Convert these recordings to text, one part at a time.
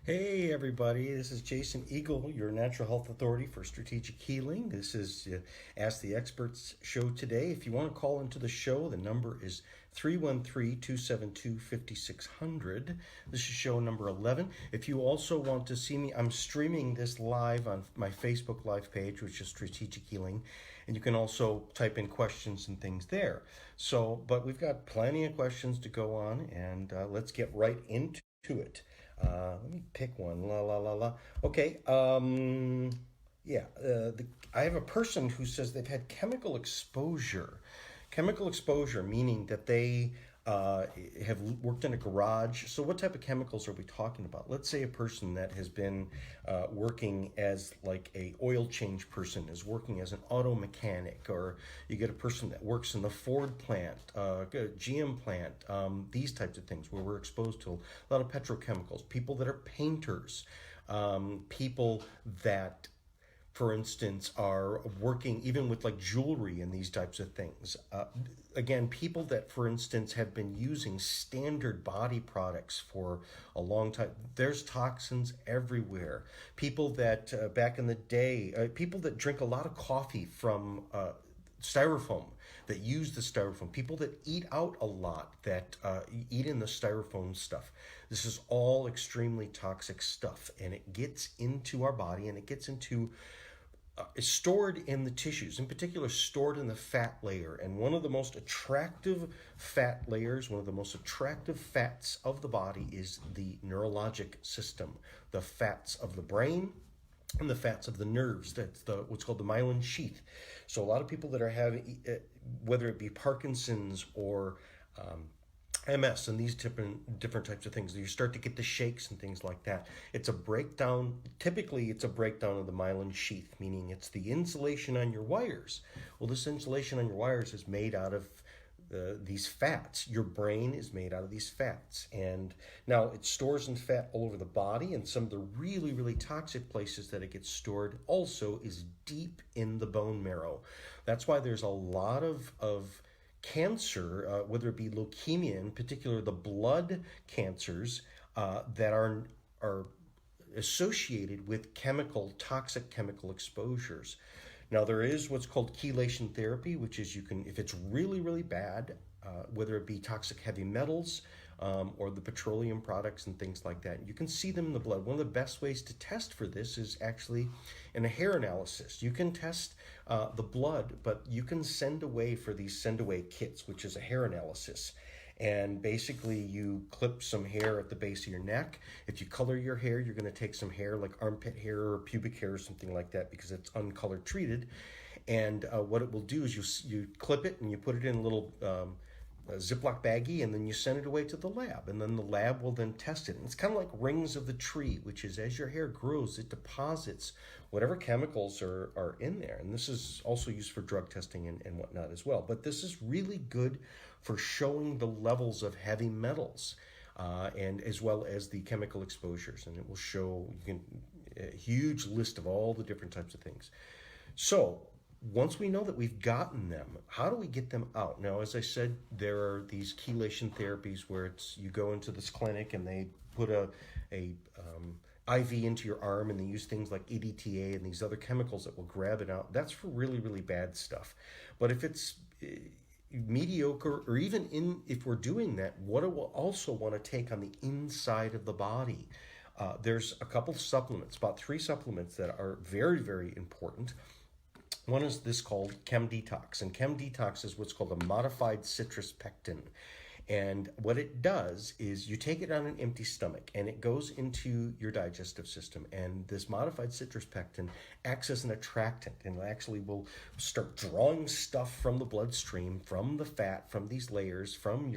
Hey everybody, this is Jason Eagle, your natural health authority for strategic healing. This is Ask the Experts show today. If you want to call into the show, the number is 313-272-5600. This is show number 11. If you also want to see me, I'm streaming this live on my Facebook Live page, which is Strategic Healing, and you can also type in questions and things there. But we've got plenty of questions to go on, and let's get right into it. Let me pick one. La la la la. Okay. I have a person who says they've had chemical exposure. Chemical exposure meaning that they have worked in a garage. So what type of chemicals are we talking about? Let's say a person that has been working as like a oil change person is working as an auto mechanic, or you get a person that works in the Ford plant, GM plant, these types of things where we're exposed to a lot of petrochemicals. People that are painters, people that, for instance, are working even with like jewelry and these types of things. Again, people that, for instance, have been using standard body products for a long time, there's toxins everywhere. People that back in the day, people that drink a lot of coffee from styrofoam, that use the styrofoam, people that eat out a lot, that eat in the styrofoam stuff. This is all extremely toxic stuff, and it gets into our body, and it gets into is stored in the tissues, in particular stored in the fat layer. And one of the most attractive fat layers, one of the most attractive fats of the body is the neurologic system, the fats of the brain and the fats of the nerves. That's what's called the myelin sheath. So a lot of people that are having, whether it be Parkinson's or MS and these different types of things, you start to get the shakes and things like that. It's a breakdown. Typically, it's a breakdown of the myelin sheath, meaning it's the insulation on your wires. Well, this insulation on your wires is made out of these fats. Your brain is made out of these fats, and now it stores in fat all over the body. And some of the really, really toxic places that it gets stored also is deep in the bone marrow. That's why there's a lot of cancer, whether it be leukemia, in particular the blood cancers that are associated with toxic chemical exposures. Now there is what's called chelation therapy, which is you can, if it's really, really bad, whether it be toxic heavy metals or the petroleum products and things like that, you can see them in the blood. One of the best ways to test for this is actually in a hair analysis. You can test the blood, but you can send away for these send-away kits, which is a hair analysis. And basically you clip some hair at the base of your neck. If you color your hair, you're going to take some hair like armpit hair or pubic hair or something like that, because it's uncolor treated. And what it will do is you clip it and you put it in a little a Ziploc baggie, and then you send it away to the lab, and then the lab will then test it. And it's kind of like rings of the tree, which is as your hair grows, it deposits whatever chemicals are in there. And this is also used for drug testing and whatnot as well. But this is really good for showing the levels of heavy metals and as well as the chemical exposures. And it will show a huge list of all the different types of things. So once we know that we've gotten them, how do we get them out? Now, as I said, there are these chelation therapies where you go into this clinic and they put a IV into your arm, and they use things like EDTA and these other chemicals that will grab it out. That's for really, really bad stuff. But if it's mediocre, or even if we're doing that, what it will also want to take on the inside of the body. There's a couple of supplements, about 3 supplements that are very, very important. One is this called Chem Detox, and Chem Detox is what's called a modified citrus pectin. And what it does is you take it on an empty stomach, and it goes into your digestive system. And this modified citrus pectin acts as an attractant, and it actually will start drawing stuff from the bloodstream, from the fat, from these layers, from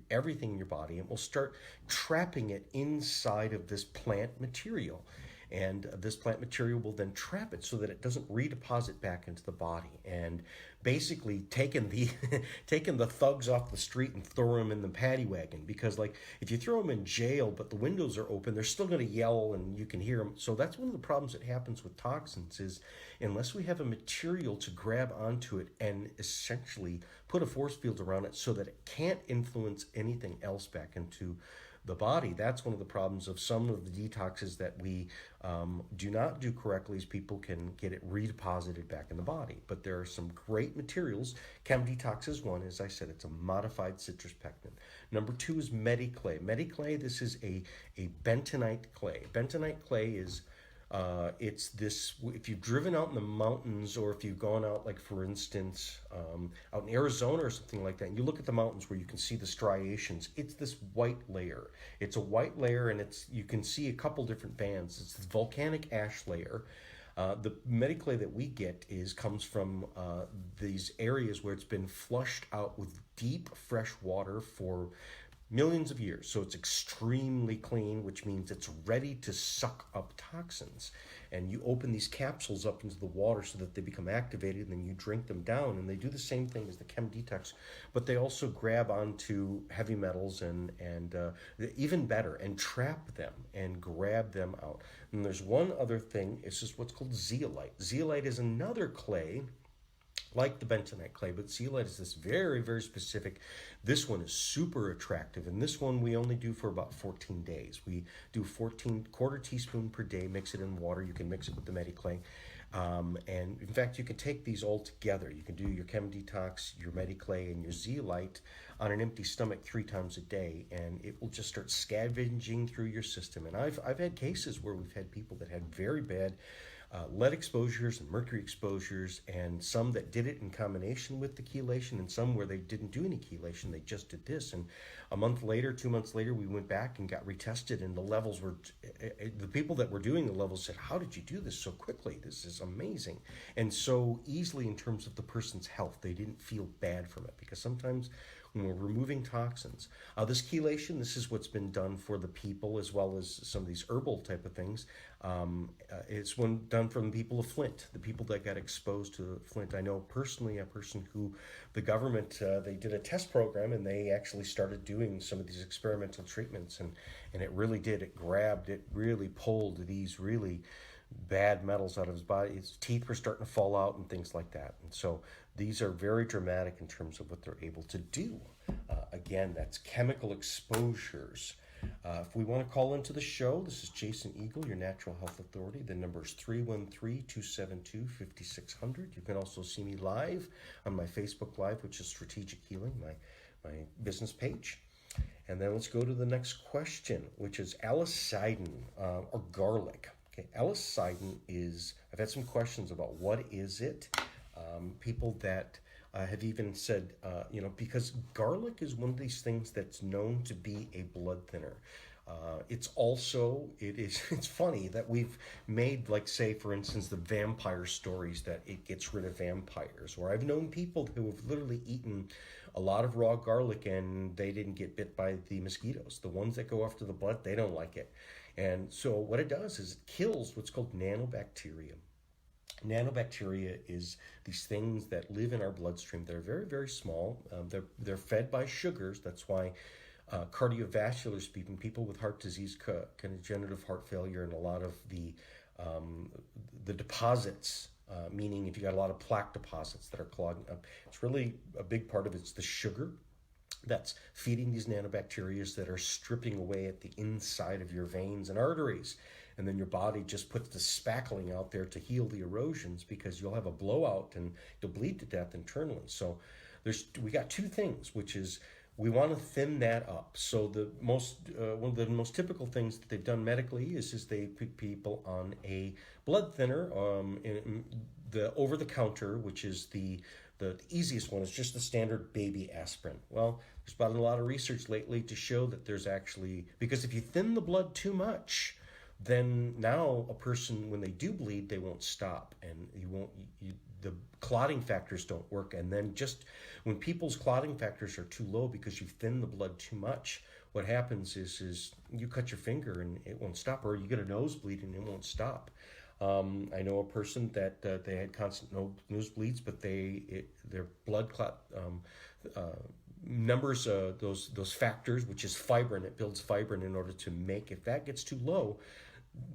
everything in your body, and will start trapping it inside of this plant material. And this plant material will then trap it so that it doesn't redeposit back into the body. And basically taking the thugs off the street and throw them in the paddy wagon, because like if you throw them in jail but the windows are open, they're still going to yell and you can hear them. So that's one of the problems that happens with toxins, is unless we have a material to grab onto it and essentially put a force field around it so that it can't influence anything else back into the body. That's one of the problems of some of the detoxes that we do not do correctly, is people can get it redeposited back in the body. But there are some great materials. Chem Detox is one. As I said, it's a modified citrus pectin. Number 2 is Mediclay. Mediclay, this is a bentonite clay. Bentonite clay is it's this, if you've driven out in the mountains, or if you've gone out, like for instance, out in Arizona or something like that, and you look at the mountains where you can see the striations, it's this white layer. It's a white layer, and you can see a couple different bands. It's this volcanic ash layer. The Mediclay that we get comes from these areas where it's been flushed out with deep fresh water for millions of years. So it's extremely clean, which means it's ready to suck up toxins. And you open these capsules up into the water so that they become activated, and then you drink them down. And they do the same thing as the Chem Detox, but they also grab onto heavy metals and even better, and trap them and grab them out. And there's one other thing. It's just what's called zeolite. Zeolite is another clay like the bentonite clay, but zeolite is this very, very specific. This one is super attractive, and this one we only do for about 14 days. We do 14 quarter teaspoon per day, mix it in water. You can mix it with the Mediclay. And in fact, you can take these all together. You can do your Chem Detox, your Mediclay, and your zeolite on an empty stomach 3 times a day, and it will just start scavenging through your system. And I've had cases where we've had people that had very bad lead exposures and mercury exposures, and some that did it in combination with the chelation, and some where they didn't do any chelation, they just did this. And a month later, 2 months later, we went back and got retested, and the levels were, the people that were doing the levels said, how did you do this so quickly? This is amazing. And so easily in terms of the person's health, they didn't feel bad from it, because sometimes when we're removing toxins, this chelation, this is what's been done for the people, as well as some of these herbal type of things. It's one done from the people of Flint, the people that got exposed to Flint. I know personally a person who the government, they did a test program, and they actually started doing some of these experimental treatments, and it really did. It really pulled these really bad metals out of his body. His teeth were starting to fall out and things like that. And so these are very dramatic in terms of what they're able to do. Again, that's chemical exposures. If we want to call into the show, this is Jason Eagle, your Natural Health Authority. The number is 313-272-5600. You can also see me live on my Facebook Live, which is Strategic Healing, my business page. And then let's go to the next question, which is Allicidin or garlic. Okay, Allicidin is, I've had some questions about what is it. People that have even said, because garlic is one of these things that's known to be a blood thinner. It's funny that we've made, like, say, for instance, the vampire stories that it gets rid of vampires. Or I've known people who have literally eaten a lot of raw garlic and they didn't get bit by the mosquitoes. The ones that go after the blood, they don't like it. And so what it does is it kills what's called nanobacteria. Nanobacteria is these things that live in our bloodstream. They're very, very small. They're fed by sugars. That's why cardiovascular speaking, people with heart disease, congenital heart failure, and a lot of the deposits, meaning if you got a lot of plaque deposits that are clogging up, it's really a big part of it's the sugar that's feeding these nanobacteria that are stripping away at the inside of your veins and arteries. And then your body just puts the spackling out there to heal the erosions, because you'll have a blowout and you'll bleed to death internally. So we got 2 things, which is we want to thin that up. So the one of the most typical things that they've done medically is they put people on a blood thinner, the over-the-counter, which is the easiest one is just the standard baby aspirin. Well, there's been a lot of research lately to show that there's actually, because if you thin the blood too much, then now a person, when they do bleed, they won't stop, and the clotting factors don't work. And then just when people's clotting factors are too low because you've thinned the blood too much, what happens is you cut your finger and it won't stop, or you get a nosebleed and it won't stop. I know a person that they had constant nosebleeds, but their blood clot numbers, those factors, which is fibrin, it builds fibrin in order to make, if that gets too low,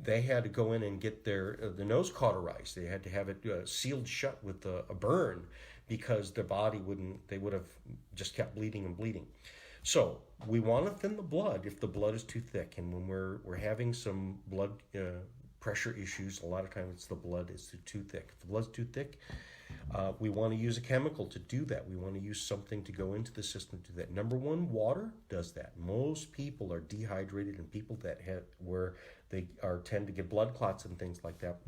they had to go in and get the nose cauterized. They had to have it sealed shut with a burn, because their body would have just kept bleeding and bleeding. So we want to thin the blood if the blood is too thick, and when we're having some blood pressure issues, a lot of times it's the blood is too thick. If the blood's too thick, we want to use a chemical to do that. We want to use something to go into the system to do that. Number one, water does that. Most people are dehydrated, and people that have where they are tend to get blood clots and things like that,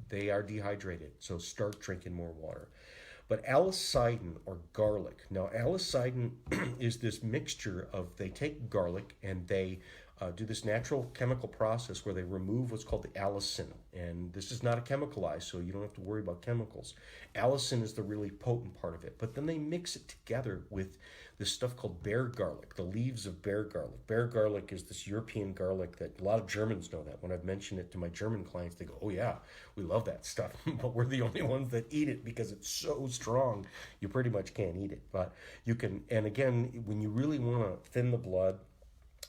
they are dehydrated. So start drinking more water. But allicidin or garlic. Now, allicidin is this mixture of, they take garlic and they do this natural chemical process where they remove what's called the allicin. And this is not a chemicalized, so you don't have to worry about chemicals. Allicin is the really potent part of it. But then they mix it together with this stuff called bear garlic, the leaves of bear garlic. Bear garlic is this European garlic that a lot of Germans know that. When I've mentioned it to my German clients, they go, oh yeah, we love that stuff. But we're the only ones that eat it because it's so strong, you pretty much can't eat it. But you can, and again, when you really want to thin the blood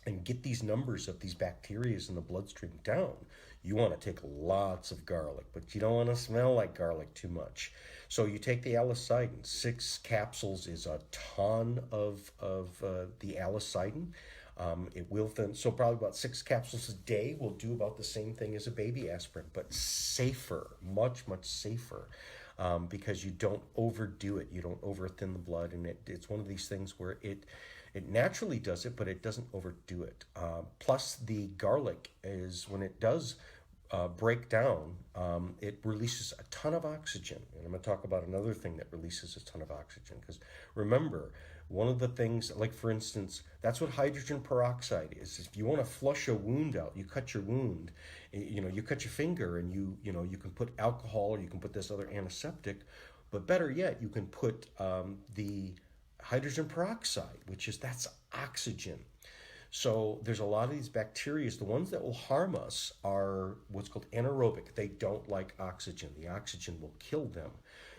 and get these numbers of these bacteria in the bloodstream down, you want to take lots of garlic, but you don't want to smell like garlic too much. So you take the allicidin. 6 capsules is a ton of the allicidin. It will thin, so probably about 6 capsules a day will do about the same thing as a baby aspirin, but safer, much, much safer. Because you don't overdo it, you don't over thin the blood, and it's one of these things where it naturally does it, but it doesn't overdo it. Plus, the garlic is, when it does break down, it releases a ton of oxygen. And I'm going to talk about another thing that releases a ton of oxygen. Because remember, one of the things, like for instance, that's what hydrogen peroxide is. If you want to flush a wound out, you cut your wound, you cut your finger, and you can put alcohol, or you can put this other antiseptic. But better yet, you can put the hydrogen peroxide, that's oxygen. So there's a lot of these bacteria. The ones that will harm us are what's called anaerobic. They don't like oxygen. The oxygen will kill them.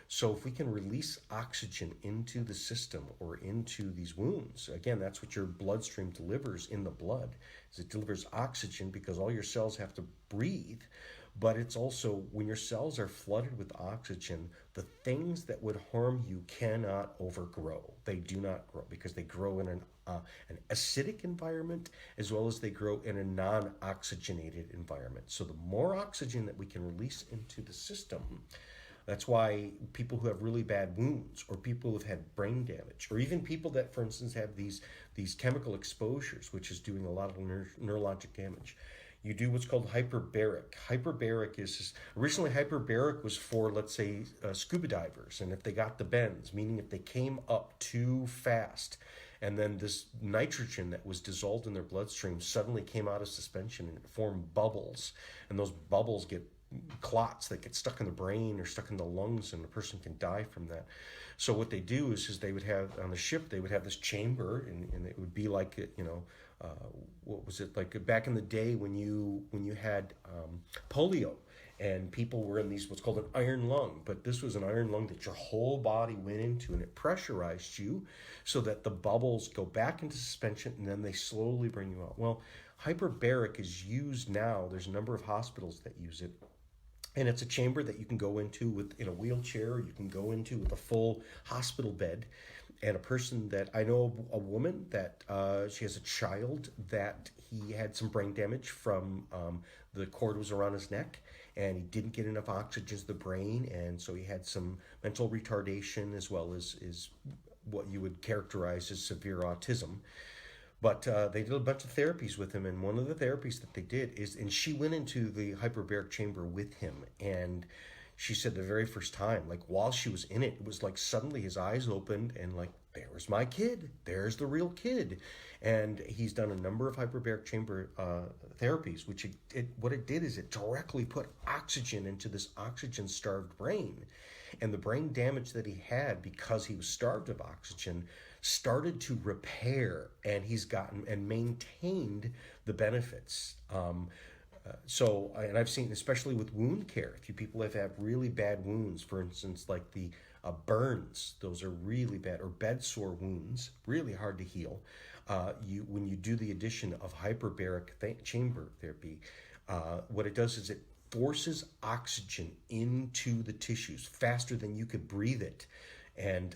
So if we can release oxygen into the system or into these wounds, again, that's what your bloodstream delivers in the blood, is it delivers oxygen because all your cells have to breathe. But it's also, when your cells are flooded with oxygen, the things that would harm you cannot overgrow. They do not grow because they grow in an acidic environment, as well as they grow in a non-oxygenated environment. So the more oxygen that we can release into the system, that's why people who have really bad wounds, or people who've had brain damage, or even people that, for instance, have these chemical exposures, which is doing a lot of neurologic damage, you do what's called hyperbaric. Hyperbaric is, originally hyperbaric was for, let's say, scuba divers, and if they got the bends, meaning if they came up too fast, and then this nitrogen that was dissolved in their bloodstream suddenly came out of suspension and it formed bubbles, and those bubbles get clots that get stuck in the brain or stuck in the lungs, and the person can die from that. So what they do is they would have, on the ship, they would have this chamber, and it would be like, what was it, like back in the day when you had polio, and people were in these, what's called an iron lung. But this was an iron lung that your whole body went into, and it pressurized you so that the bubbles go back into suspension, and then they slowly bring you out. Well, hyperbaric is used now. There's a number of hospitals that use it. And it's a chamber that you can go into in a wheelchair, or you can go into with a full hospital bed. And a person that, I know a woman that she has a child that he had some brain damage from the cord was around his neck, and he didn't get enough oxygen to the brain, and so he had some mental retardation, as well as what you would characterize as severe autism. But they did a bunch of therapies with him, and one of the therapies that they did is, and she went into the hyperbaric chamber with him, and she said the very first time, like while she was in it, it was like suddenly his eyes opened, and like, there's my kid, there's the real kid. And he's done a number of hyperbaric chamber therapies, which what it did is it directly put oxygen into this oxygen-starved brain. And the brain damage that he had because he was starved of oxygen started to repair, and he's gotten and maintained the benefits. And I've seen, especially with wound care, if you people have had really bad wounds, for instance, like the burns, those are really bad, or bed sore wounds, really hard to heal. When you do the addition of hyperbaric chamber therapy, what it does is it forces oxygen into the tissues faster than you could breathe it. and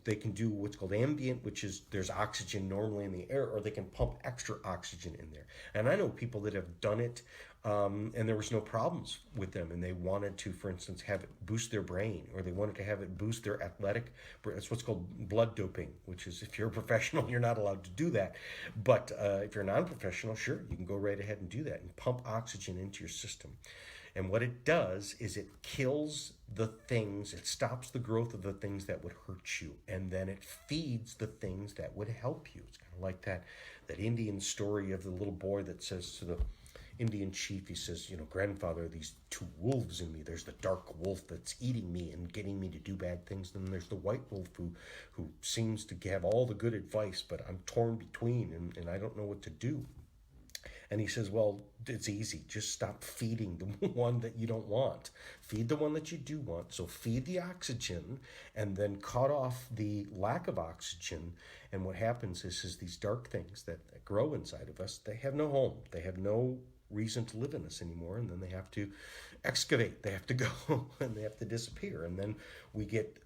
they can do what's called ambient, which is there's oxygen normally in the air, or they can pump extra oxygen in there. And I know people that have done it, and there was no problems with them, and they wanted to, for instance, have it boost their brain, or they wanted to have it boost their athletic. That's what's called blood doping, which is, if you're a professional, you're not allowed to do that. But if you're a non-professional, sure, you can go right ahead and do that and pump oxygen into your system. And what it does is it kills the things, it stops the growth of the things that would hurt you, and then it feeds the things that would help you. It's kind of like that Indian story of the little boy that says to the Indian chief, he says, grandfather, these two wolves in me. There's the dark wolf that's eating me and getting me to do bad things. Then there's the white wolf who seems to have all the good advice, but I'm torn between and I don't know what to do. And he says, well, it's easy. Just stop feeding the one that you don't want. Feed the one that you do want. So feed the oxygen and then cut off the lack of oxygen. And what happens is these dark things that grow inside of us, they have no home. They have no reason to live in us anymore. And then they have to excavate. They have to go and they have to disappear. And then we get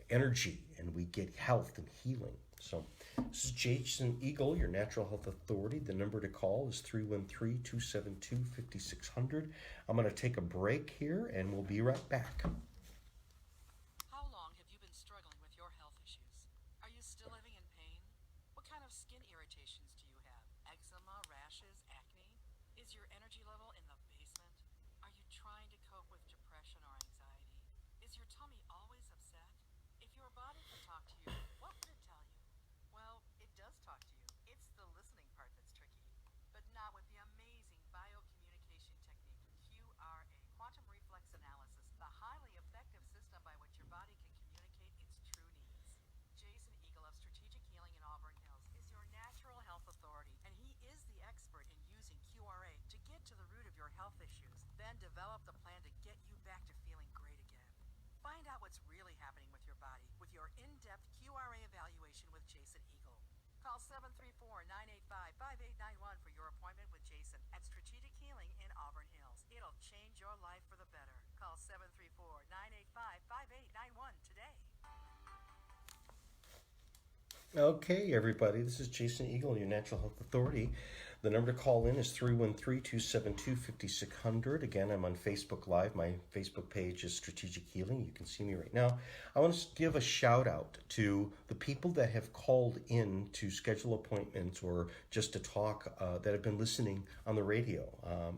energy and we get health and healing. So this is Jason Eagle, your Natural Health Authority. The number to call is 313-272-5600. I'm going to take a break here, and we'll be right back. How long have you been struggling with your health issues? Are you still living in pain? What kind of skin irritations do you have? Eczema, rashes, acne? Is your energy level in the basement? Are you trying to cope with depression or anxiety? Is your tummy always upset? If your body could talk to you, what would it tell you? Well, it does talk to you. It's the listening part that's tricky, but not with the amazing biocommunication technique, QRA, quantum reflex analysis, the highly effective system by which your body can communicate its true needs. Jason Eagle of Strategic Healing in Auburn Hills is your natural health authority, and he is the expert in using QRA to get to the root of your health issues, then develop the plan to get you back to feeling great again. Find out what's really happening with your body with your in-depth QRA evaluation with Jason Eagle. Call 734-985-5891 for your appointment with Jason at Strategic Healing in Auburn Hills. It'll change your life for the better. Call 734-985-5891 today. Okay, everybody, this is Jason Eagle, your Natural Health Authority. The number to call in is 313-272-5600. Again, I'm on Facebook Live. My Facebook page is Strategic Healing. You can see me right now. I want to give a shout out to the people that have called in to schedule appointments or just to talk that have been listening on the radio.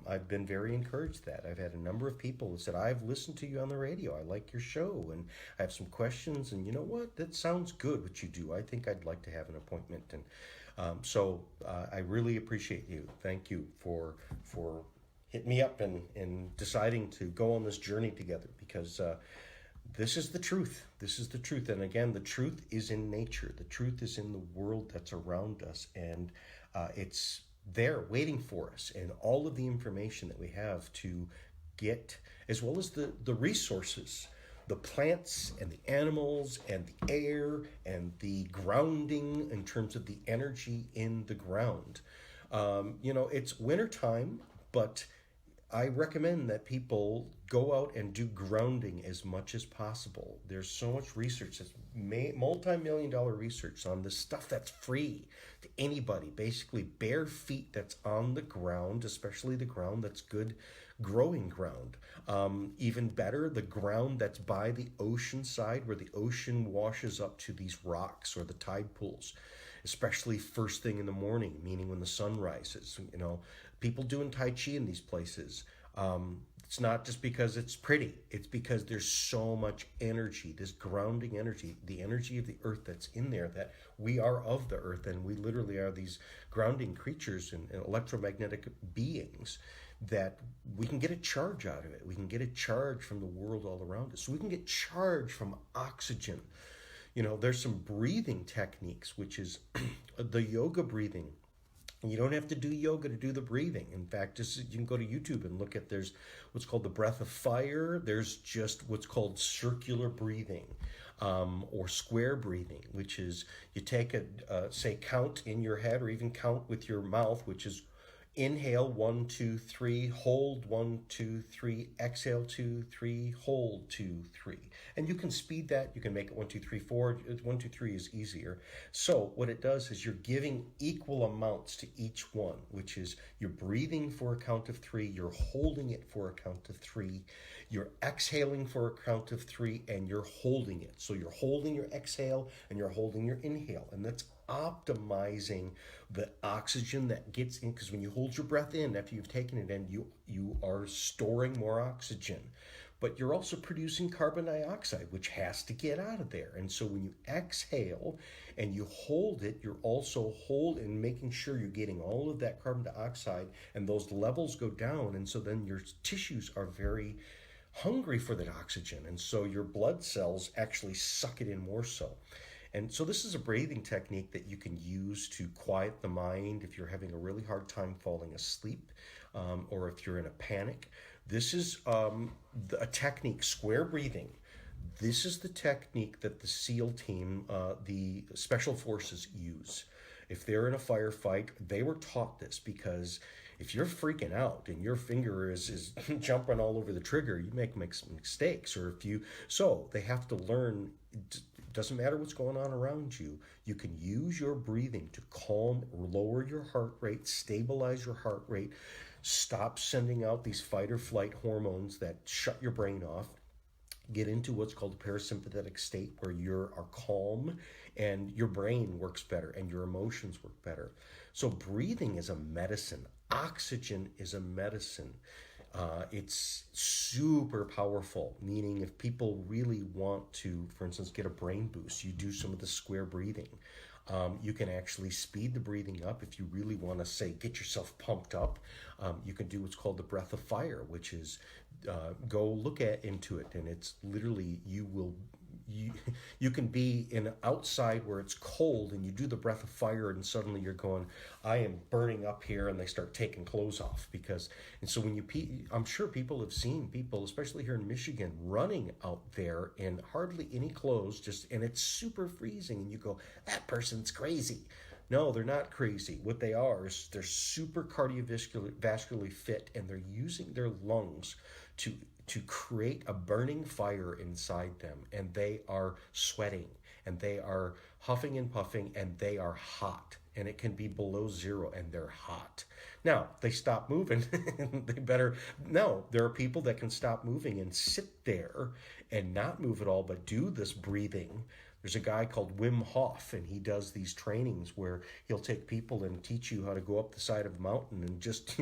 I've been very encouraged that. I've had a number of people that said, I've listened to you on the radio. I like your show and I have some questions. And you know what? That sounds good what you do. I think I'd like to have an appointment. And so I really appreciate you. Thank you for hitting me up and deciding to go on this journey together, because this is the truth. This is the truth. And again, the truth is in nature. The truth is in the world that's around us. And it's there waiting for us. And all of the information that we have to get, as well as the resources, the plants and the animals and the air and the grounding in terms of the energy in the ground. It's wintertime, but I recommend that people go out and do grounding as much as possible. There's so much research, that's multi-million-dollar research on this stuff that's free to anybody. Basically, bare feet that's on the ground, especially the ground that's good growing ground. Even better, the ground that's by the ocean side, where the ocean washes up to these rocks or the tide pools, especially first thing in the morning, meaning when the sun rises. People doing Tai Chi in these places. It's not just because it's pretty. It's because there's so much energy, this grounding energy, the energy of the earth that's in there, that we are of the earth, and we literally are these grounding creatures and electromagnetic beings, that we can get a charge out of it. We can get a charge from the world all around us. So we can get charge from oxygen. There's some breathing techniques, which is the yoga breathing. You don't have to do yoga to do the breathing. In fact, you can go to YouTube and look at, there's what's called the breath of fire. There's just what's called circular breathing, or square breathing, which is you take count in your head, or even count with your mouth, which is Inhale, 1, 2, 3, hold, 1, 2, 3, exhale, 2, 3, hold, 2, 3. And you can speed that, you can make it 1, 2, 3, 4. 1, 2, 3 is easier. So what it does is you're giving equal amounts to each one, which is you're breathing for a count of 3, you're holding it for a count of 3, you're exhaling for a count of 3, and you're holding it. So you're holding your exhale and you're holding your inhale. And that's optimizing the oxygen that gets in, because when you hold your breath in after you've taken it in, you are storing more oxygen, but you're also producing carbon dioxide, which has to get out of there. And so when you exhale and you hold it, you're also holding, making sure you're getting all of that carbon dioxide, and those levels go down, and so then your tissues are very hungry for that oxygen, and so your blood cells actually suck it in more so. And so this is a breathing technique that you can use to quiet the mind if you're having a really hard time falling asleep, or if you're in a panic. This is a technique, square breathing. This is the technique that the SEAL team, the Special Forces, use. If they're in a firefight, they were taught this, because if you're freaking out and your finger is jumping all over the trigger, you make some mistakes. So they have to learn. Doesn't matter what's going on around you. You can use your breathing to calm, lower your heart rate, stabilize your heart rate, stop sending out these fight or flight hormones that shut your brain off. Get into what's called a parasympathetic state, where you are calm and your brain works better and your emotions work better. So breathing is a medicine. Oxygen is a medicine. It's super powerful, meaning if people really want to, for instance, get a brain boost, you do some of the square breathing. You can actually speed the breathing up if you really want to, say, get yourself pumped up. You can do what's called the breath of fire, which is go look into it, and it's literally you can be in outside where it's cold, and you do the breath of fire, and suddenly you're going, I am burning up here, and they start taking clothes off. And so when I'm sure people have seen people, especially here in Michigan, running out there in hardly any clothes, and it's super freezing, and you go, that person's crazy. No, they're not crazy. What they are is they're super cardiovascularly fit, and they're using their lungs to create a burning fire inside them, and they are sweating, and they are huffing and puffing, and they are hot, and it can be below 0, and they're hot. Now, they stop moving. There are people that can stop moving and sit there and not move at all, but do this breathing. There's a guy called Wim Hof, and he does these trainings where he'll take people and teach you how to go up the side of a mountain and just,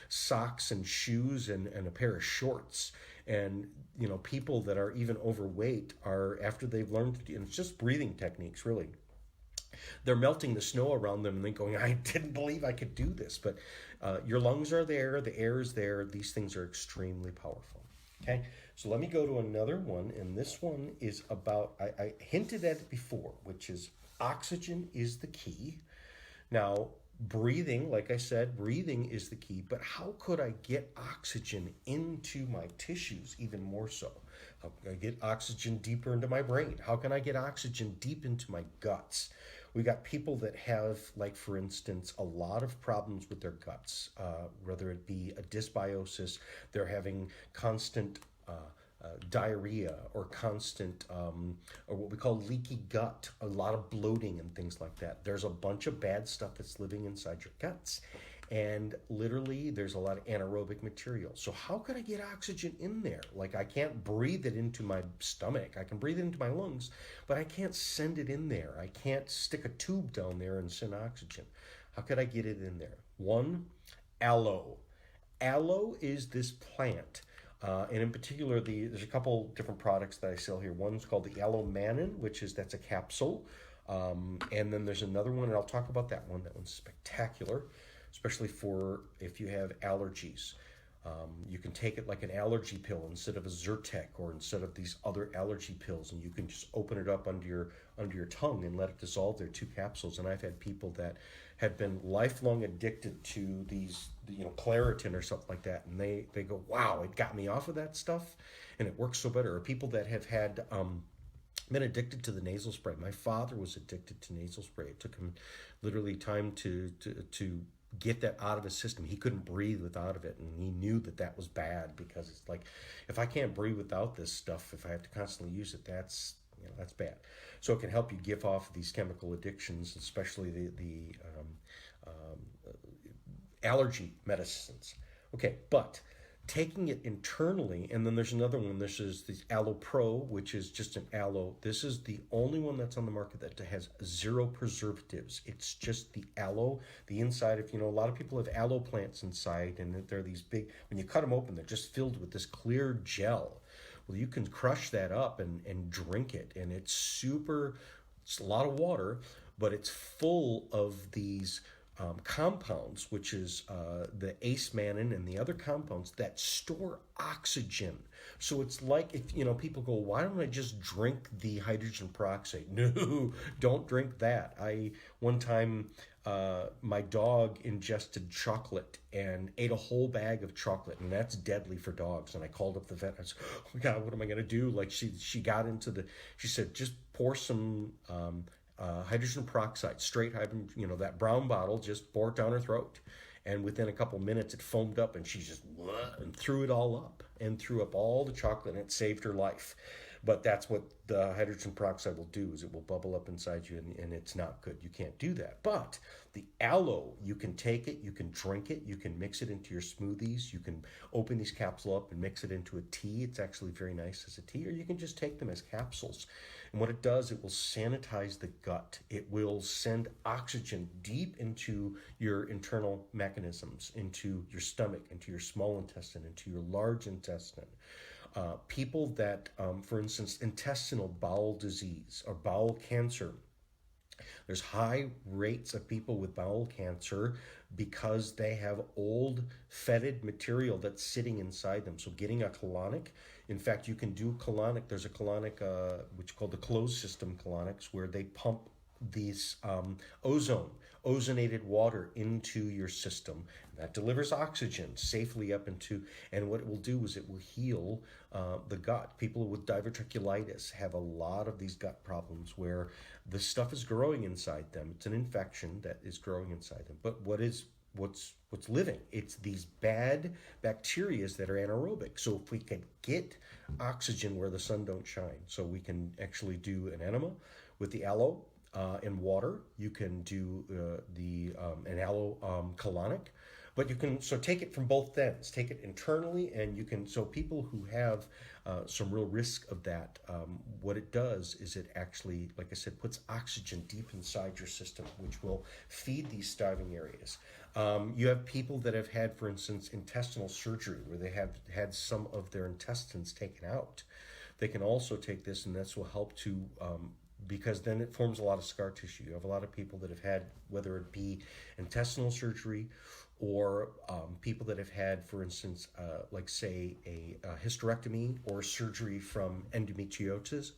socks and shoes and a pair of shorts. And, people that are even overweight are, after they've learned to do, and it's just breathing techniques, really. They're melting the snow around them and they're going, I didn't believe I could do this. But your lungs are there, the air is there. These things are extremely powerful. Okay, so let me go to another one, and this one is about, I hinted at it before, which is oxygen is the key. Now, breathing, like I said, breathing is the key, but how could I get oxygen into my tissues even more so? How can I get oxygen deeper into my brain? How can I get oxygen deep into my guts? We got people that have, like, for instance, a lot of problems with their guts, whether it be a dysbiosis, they're having constant diarrhea, or constant, or what we call leaky gut, a lot of bloating and things like that. There's a bunch of bad stuff that's living inside your guts. And literally, there's a lot of anaerobic material. So how can I get oxygen in there? Like, I can't breathe it into my stomach. I can breathe it into my lungs, but I can't send it in there. I can't stick a tube down there and send oxygen. How could I get it in there? One, aloe. Aloe is this plant. And in particular, there's a couple different products that I sell here. One's called the aloe mannan, that's a capsule. And then there's another one, and I'll talk about that one. That one's spectacular, especially for if you have allergies. You can take it like an allergy pill instead of a Zyrtec, or instead of these other allergy pills, and you can just open it up under your tongue and let it dissolve. There are 2 capsules, and I've had people that have been lifelong addicted to these, Claritin or something like that, and they go, wow, it got me off of that stuff, and it works so better. Or people that have had been addicted to the nasal spray. My father was addicted to nasal spray. It took him literally time to get that out of his system. He couldn't breathe without of it, and he knew that that was bad, because it's like, if I can't breathe without this stuff, if I have to constantly use it, that's, that's bad. So it can help you give off these chemical addictions, especially the allergy medicines. Okay, but taking it internally, and then there's another one. This is the Aloe Pro, which is just an aloe. This is the only one that's on the market that has 0 preservatives. It's just the aloe. The inside, if a lot of people have aloe plants inside, and they're these big, when you cut them open, they're just filled with this clear gel. Well, you can crush that up and drink it, and it's a lot of water, but it's full of these compounds, which is the ace-mannan and the other compounds that store oxygen. So it's like, if people go, why don't I just drink the hydrogen peroxide? No, don't drink that. One time my dog ingested chocolate and ate a whole bag of chocolate, and that's deadly for dogs. And I called up the vet. I said, oh God, what am I going to do? Like, she got into she said, just pour some hydrogen peroxide, straight hydrogen, that brown bottle, just pour it down her throat. And within a couple minutes, it foamed up, and she just and threw it all up, and threw up all the chocolate, and it saved her life. But that's what the hydrogen peroxide will do, is it will bubble up inside you, and it's not good. You can't do that. But the aloe, you can take it, you can drink it, you can mix it into your smoothies, you can open these capsules up and mix it into a tea. It's actually very nice as a tea, or you can just take them as capsules. And what it does, it will sanitize the gut. It will send oxygen deep into your internal mechanisms, into your stomach, into your small intestine, into your large intestine. People that, for instance, intestinal bowel disease or bowel cancer, there's high rates of people with bowel cancer because they have old fetid material that's sitting inside them. So getting a colonic, in fact, you can do colonic. There's a colonic, which is called the closed system colonics, where they pump these ozonated water into your system. That delivers oxygen safely up into, and what it will do is it will heal the gut. People with diverticulitis have a lot of these gut problems where the stuff is growing inside them. It's an infection that is growing inside them. But what's living? It's these bad bacteria that are anaerobic. So if we could get oxygen where the sun don't shine, so we can actually do an enema with the aloe and water. You can do an aloe colonic. But you can, so take it from both ends. Take it internally, and you can, so people who have some real risk of that, what it does is it actually, like I said, puts oxygen deep inside your system, which will feed these starving areas. You have people that have had, for instance, intestinal surgery, where they have had some of their intestines taken out. They can also take this, and this will help to, because then it forms a lot of scar tissue. You have a lot of people that have had, whether it be intestinal surgery, or people that have had, for instance, like say a hysterectomy or surgery from endometriosis.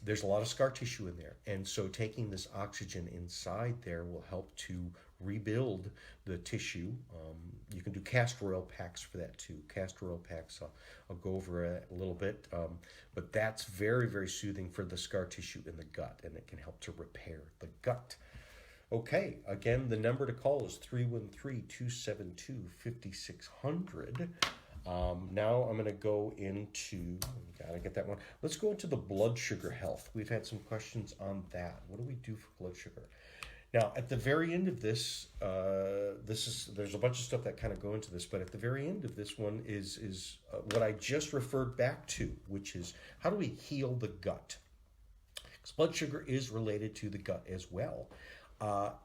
There's a lot of scar tissue in there. And so taking this oxygen inside there will help to rebuild the tissue. You can do castor oil packs for that too. Castor oil packs, I'll go over it a little bit. But that's very, very soothing for the scar tissue in the gut, and it can help to repair the gut. Okay, again, the number to call is 313-272-5600. Now I'm going to go into, gotta get that one. Let's go into the blood sugar health. We've had some questions on that. What do we do for blood sugar? Now, at the very end of this, there's a bunch of stuff that kind of go into this, but at the very end of this one is what I just referred back to, which is how do we heal the gut? Because blood sugar is related to the gut as well.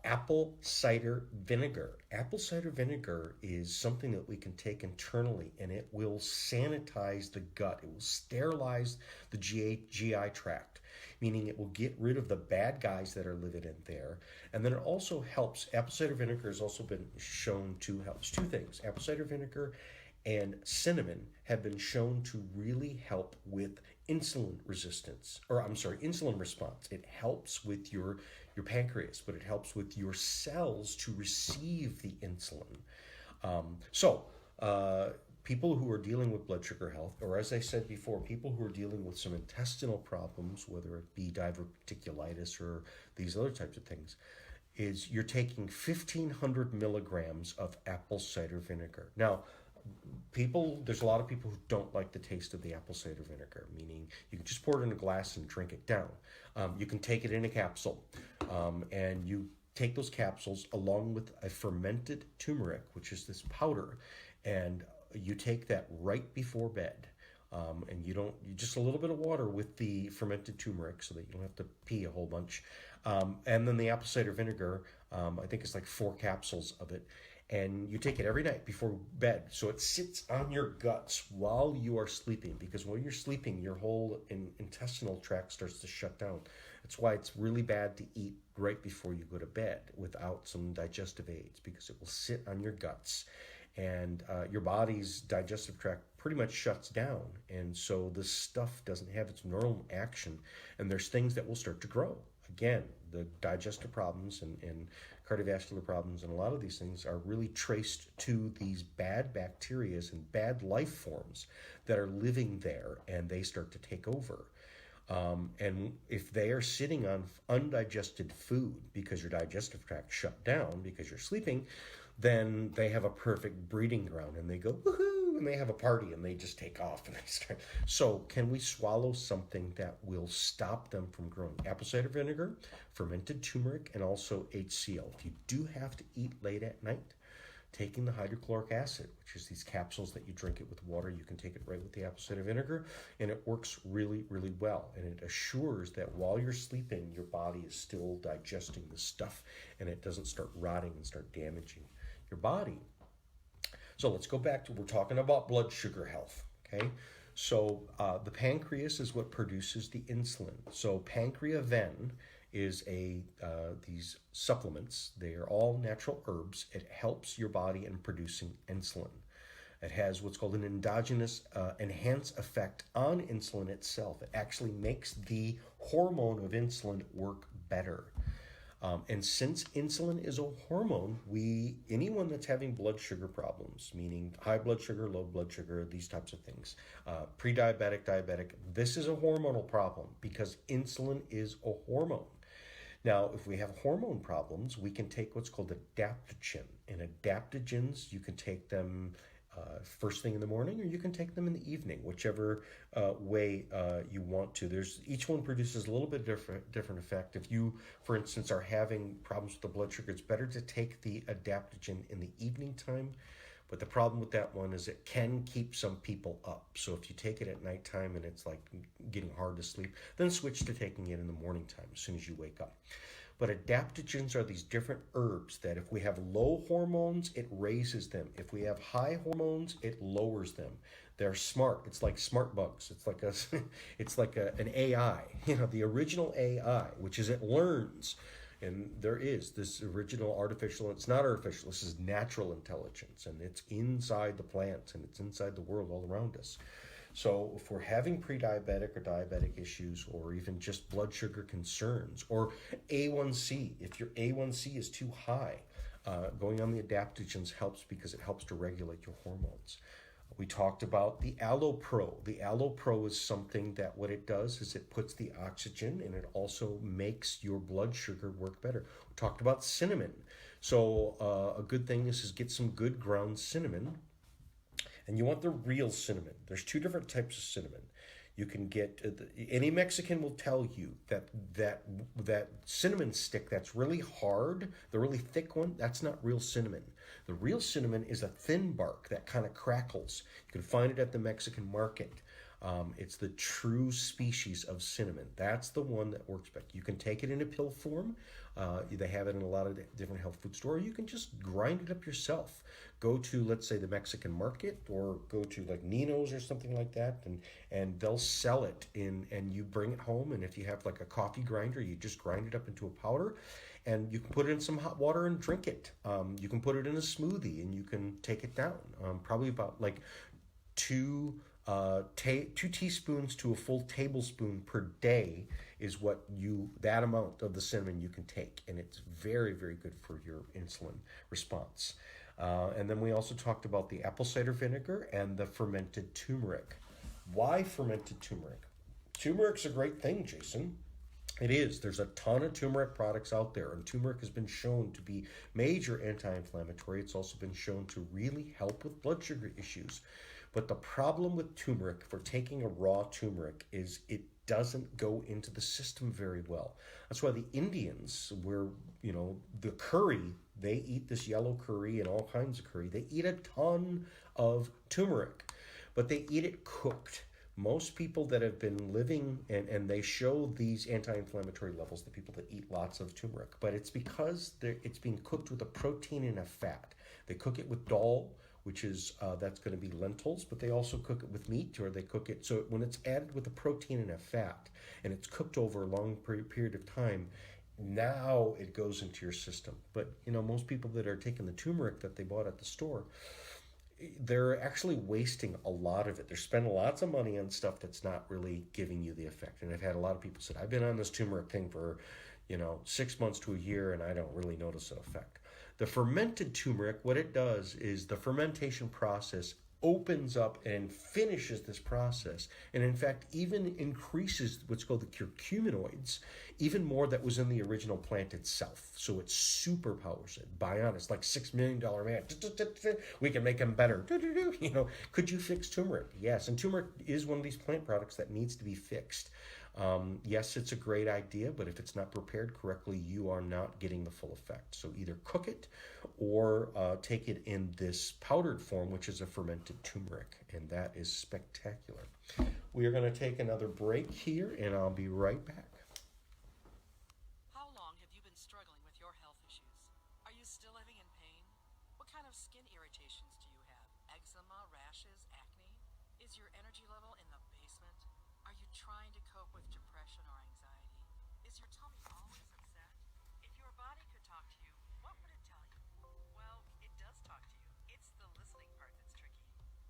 Apple cider vinegar. Apple cider vinegar is something that we can take internally, and it will sanitize the gut. It will sterilize the GI tract, meaning it will get rid of the bad guys that are living in there. And then it also helps. Apple cider vinegar has also been shown to help. Two things. Apple cider vinegar and cinnamon have been shown to really help with insulin resistance, insulin response. It helps with your pancreas, but it helps with your cells to receive the insulin. People who are dealing with blood sugar health, or as I said before, people who are dealing with some intestinal problems, whether it be diverticulitis or these other types of things, is you're taking 1,500 milligrams of apple cider vinegar. Now, there's a lot of people who don't like the taste of the apple cider vinegar, meaning you can just pour it in a glass and drink it down. You can take it in a capsule, and you take those capsules along with a fermented turmeric, which is this powder, and you take that right before bed. And you just a little bit of water with the fermented turmeric so that you don't have to pee a whole bunch. And then the apple cider vinegar, I think it's like 4 capsules of it. And you take it every night before bed. So it sits on your guts while you are sleeping, because when you're sleeping, your whole intestinal tract starts to shut down. That's why it's really bad to eat right before you go to bed without some digestive aids, because it will sit on your guts. And your body's digestive tract pretty much shuts down. And so this stuff doesn't have its normal action. And there's things that will start to grow. Again, the digestive problems and cardiovascular problems and a lot of these things are really traced to these bad bacteria and bad life forms that are living there, and they start to take over. And if they are sitting on undigested food because your digestive tract shut down because you're sleeping, then they have a perfect breeding ground, and they go woohoo, and they have a party, and they just take off and they start. So can we swallow something that will stop them from growing? Apple cider vinegar, fermented turmeric, and also HCl. If you do have to eat late at night, taking the hydrochloric acid, which is these capsules that you drink it with water, you can take it right with the apple cider vinegar, and it works really, really well. And it assures that while you're sleeping, your body is still digesting the stuff, and it doesn't start rotting and start damaging your body. So let's go back to, we're talking about blood sugar health, okay? So the pancreas is what produces the insulin. So CardioVen is these supplements. They are all natural herbs. It helps your body in producing insulin. It has what's called an endogenous enhanced effect on insulin itself. It actually makes the hormone of insulin work better. And since insulin is a hormone, anyone that's having blood sugar problems, meaning high blood sugar, low blood sugar, these types of things, pre-diabetic, diabetic, this is a hormonal problem because insulin is a hormone. Now, if we have hormone problems, we can take what's called adaptogen. And adaptogens, you can take them first thing in the morning, or you can take them in the evening, whichever way you want to. Each one produces a little bit different effect. If you, for instance, are having problems with the blood sugar, it's better to take the adaptogen in the evening time. But the problem with that one is it can keep some people up. So if you take it at nighttime and it's like getting hard to sleep, then switch to taking it in the morning time as soon as you wake up. But adaptogens are these different herbs that if we have low hormones, it raises them. If we have high hormones, it lowers them. They're smart. It's like smart bugs. It's like an AI, the original AI, which is it learns. And there is this original artificial, it's not artificial, this is natural intelligence, and it's inside the plants and it's inside the world all around us. So if we're having pre-diabetic or diabetic issues, or even just blood sugar concerns, or A1C, if your A1C is too high, going on the adaptogens helps because it helps to regulate your hormones. We talked about the AlloPro. The AlloPro is something that what it does is it puts the oxygen, and it also makes your blood sugar work better. We talked about cinnamon. So a good thing is get some good ground cinnamon. And you want the real cinnamon. There's 2 different types of cinnamon. You can get, any Mexican will tell you that cinnamon stick that's really hard, the really thick one, that's not real cinnamon. The real cinnamon is a thin bark that kind of crackles. You can find it at the Mexican market. It's the true species of cinnamon. That's the one that works best. You can take it in a pill form. They have it in a lot of different health food stores. You can just grind it up yourself. Go to, let's say, the Mexican market, or go to like Nino's or something like that, and they'll sell it and you bring it home. And if you have like a coffee grinder, you just grind it up into a powder, and you can put it in some hot water and drink it. You can put it in a smoothie and you can take it down. Probably about like 2 teaspoons to a full tablespoon per day is that amount of the cinnamon you can take, and it's very, very good for your insulin response. And then we also talked about the apple cider vinegar and the fermented turmeric. Why fermented turmeric? Turmeric's a great thing, Jason. It is. There's a ton of turmeric products out there, and turmeric has been shown to be major anti-inflammatory. It's also been shown to really help with blood sugar issues. But the problem with turmeric, for taking a raw turmeric, is it doesn't go into the system very well. That's why the Indians, where, the curry, they eat this yellow curry and all kinds of curry. They eat a ton of turmeric, but they eat it cooked. Most people that have been living, and they show these anti-inflammatory levels, the people that eat lots of turmeric, but it's because it's being cooked with a protein and a fat. They cook it with dal, which is, that's going to be lentils, but they also cook it with meat, or they cook it, so when it's added with a protein and a fat, and it's cooked over a long period of time, now it goes into your system. But, most people that are taking the turmeric that they bought at the store, they're actually wasting a lot of it. They're spending lots of money on stuff that's not really giving you the effect. And I've had a lot of people say, I've been on this turmeric thing for, 6 months to a year, and I don't really notice an effect. The fermented turmeric, what it does is the fermentation process opens up and finishes this process, and in fact even increases what's called the curcuminoids even more that was in the original plant itself. So it superpowers it. Bionics, like $6 million man, we can make them better. Could you fix turmeric? Yes, and turmeric is one of these plant products that needs to be fixed. Yes, it's a great idea, but if it's not prepared correctly, you are not getting the full effect. So either cook it or take it in this powdered form, which is a fermented turmeric, and that is spectacular. We are going to take another break here, and I'll be right back. How long have you been struggling with your health issues? Are you still living in pain? What kind of skin irritations do you have? Eczema, rashes, acne? Is your energy level in the basement? Are you trying to cope with depression or anxiety? Is your tummy always upset? If your body could talk to you, what would it tell you? Well, it does talk to you. It's the listening part that's tricky.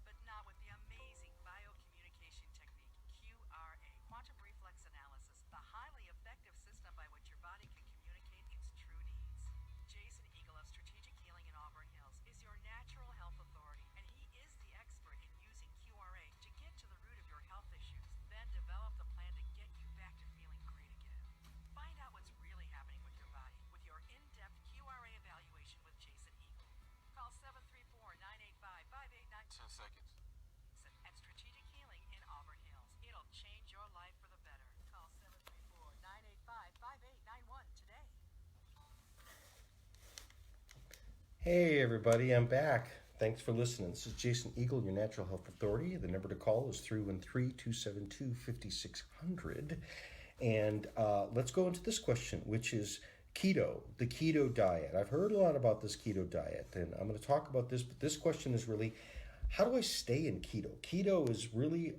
But not with the amazing biocommunication technique, QRA, quantum reflex analysis, the highly effective system by which your body can communicate its true needs. Jason Eagle of Strategic Healing in Auburn Hills is your natural health authority, and he is the expert in using QRA to get to the root of your health issues, then develop the plan to get you back to feeling great again. Find out what's really happening with your body with your in-depth QRA evaluation with Jason Eagle. Call 734-985-5892. 10 seconds. At Strategic Healing in Auburn Hills. It'll change your life for the better. Call 734-985-5891 today. Hey everybody, I'm back. Thanks for listening. This is Jason Eagle, your natural health authority. The number to call is 313-272-5600. And let's go into this question, which is keto, the keto diet. I've heard a lot about this keto diet, and I'm going to talk about this, but this question is really, how do I stay in keto? Keto is really,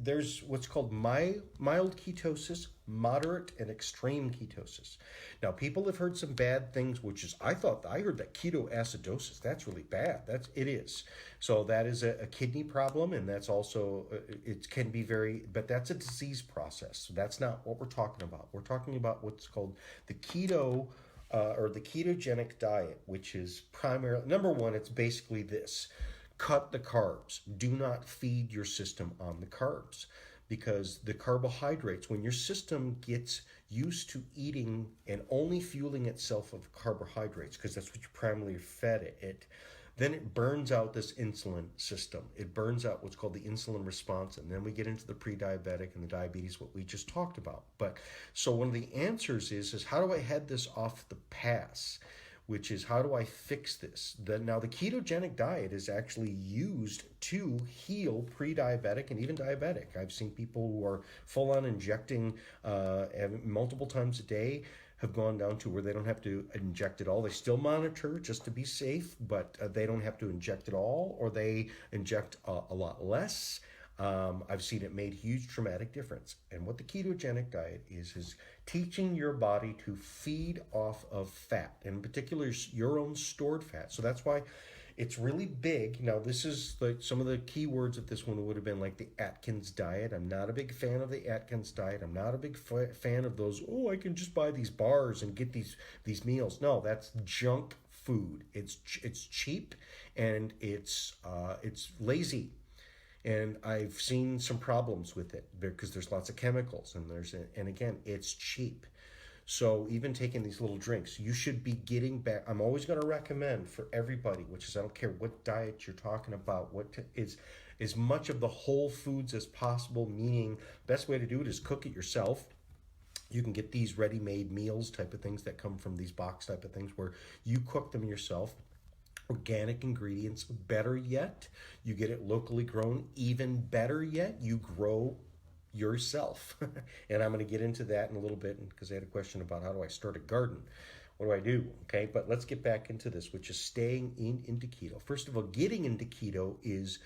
there's what's called mild ketosis, moderate, and extreme ketosis. Now, people have heard some bad things, which is, I heard that ketoacidosis, that's really bad. It is. So that is a kidney problem, and that's also, it can be but that's a disease process. So that's not what we're talking about. We're talking about what's called the keto, or the ketogenic diet, which is primarily, number one, it's basically this. Cut the carbs. Do not feed your system on the carbs, because the carbohydrates, when your system gets used to eating and only fueling itself of carbohydrates, because that's what you primarily fed it, then it burns out this insulin system. It burns out what's called the insulin response, and then we get into the pre-diabetic and the diabetes, what we just talked about. But so one of the answers is how do I head this off the pass? Which is, how do I fix this? Now, the ketogenic diet is actually used to heal pre-diabetic and even diabetic. I've seen people who are full on injecting multiple times a day have gone down to where they don't have to inject it all. They still monitor just to be safe, but they don't have to inject it all, or they inject a lot less. I've seen it made huge dramatic difference. And what the ketogenic diet is teaching your body to feed off of fat, in particular your own stored fat. So that's why it's really big. Now, this is like some of the key words of this one would have been like the Atkins diet. I'm not a big fan of the Atkins diet. I'm not a big fan of those, I can just buy these bars and get these meals. No, that's junk food. It's cheap, and it's lazy. And I've seen some problems with it because there's lots of chemicals and again, it's cheap. So even taking these little drinks, you should be getting back. I'm always going to recommend for everybody, which is I don't care what diet you're talking about, is as much of the whole foods as possible, meaning best way to do it is cook it yourself. You can get these ready-made meals type of things that come from these box type of things where you cook them yourself. Organic ingredients, better yet, you get it locally grown. Even better yet, you grow yourself. And I'm going to get into that in a little bit because I had a question about how do I start a garden. What do I do? Okay, but let's get back into this, which is staying into keto. First of all, getting into keto is